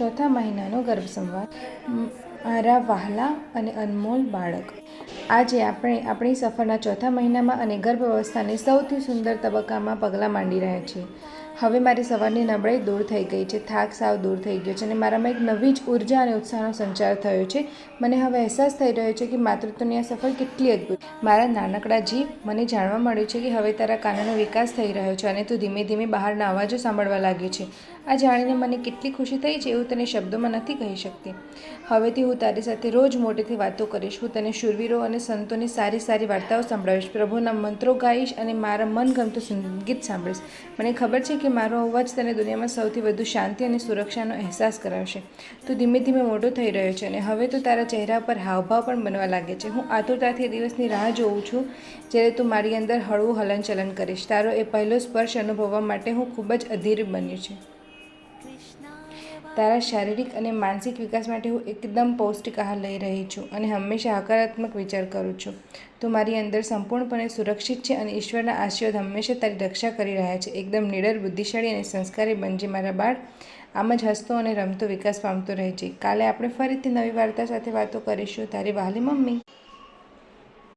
ચોથા મહિનાનો ગર્ભ સંવાદ. મારા વહાલા અને અનમોલ બાળક, આજે આપણે આપણી સફરના ચોથા મહિનામાં અને ગર્ભાવસ્થાની સૌથી સુંદર તબક્કામાં પગલાં માંડી રહ્યા છીએ. હવે મારી સવારની નબળાઈ દૂર થઈ ગઈ છે, થાક સાવ દૂર થઈ ગયો છે અને મારામાં એક નવી જ ઉર્જા અને ઉત્સાહનો સંચાર થયો છે. મને હવે અહેસાસ થઈ રહ્યો છે કે માતૃત્વની આ સફર કેટલી અદ્ભુત. મારા નાનકડા જીવ, મને જાણવા મળ્યું છે કે હવે તારા કાનોનો વિકાસ થઈ રહ્યો છે અને તું ધીમે ધીમે બહારના અવાજો સાંભળવા લાગ્યો છે. આ જાણીને મને કેટલી ખુશી થઈ છે એવું તને શબ્દોમાં નથી કહી શકતી. હવેથી હું તારી સાથે રોજ મોટેથી વાતો કરીશ. હું તને શૂરવીરો અને સંતોની સારી સારી વાર્તાઓ સંભળાવીશ, પ્રભુના મંત્રો ગાઈશ અને મારા મનગમતું સંગીત સાંભળીશ. મને ખબર છે કે મારો અવાજ તને દુનિયામાં સૌથી વધુ શાંતિ અને સુરક્ષાનો અહેસાસ કરાવશે. તું ધીમે ધીમે મોટો થઈ રહ્યો છે અને હવે તો તારા ચહેરા પર હાવભાવ પણ બનવા લાગે છે. હું આતુરતાથી એ દિવસની રાહ જોઉં છું જ્યારે તું મારી અંદર હળવું હલનચલન કરીશ. તારો એ પહેલો સ્પર્શ અનુભવવા માટે હું ખૂબ જ અધીર બન્યું છે. તારા શારીરિક અને માનસિક વિકાસ માટે હું એકદમ પૌષ્ટિક આહાર લઈ રહી છું અને હંમેશા હકારાત્મક વિચાર કરું છું. તું મારી અંદર સંપૂર્ણપણે સુરક્ષિત છે અને ઈશ્વરના આશીર્વાદ હંમેશા તારી રક્ષા કરી રહ્યા છે. એકદમ નિડર, બુદ્ધિશાળી અને સંસ્કારી બનજે મારા બાળ. આમ જ હસતો અને રમતો વિકાસ પામતો રહેજે. કાલે આપણે ફરીથી નવી વાર્તા સાથે વાતો કરીશું. તારી વહાલી મમ્મી.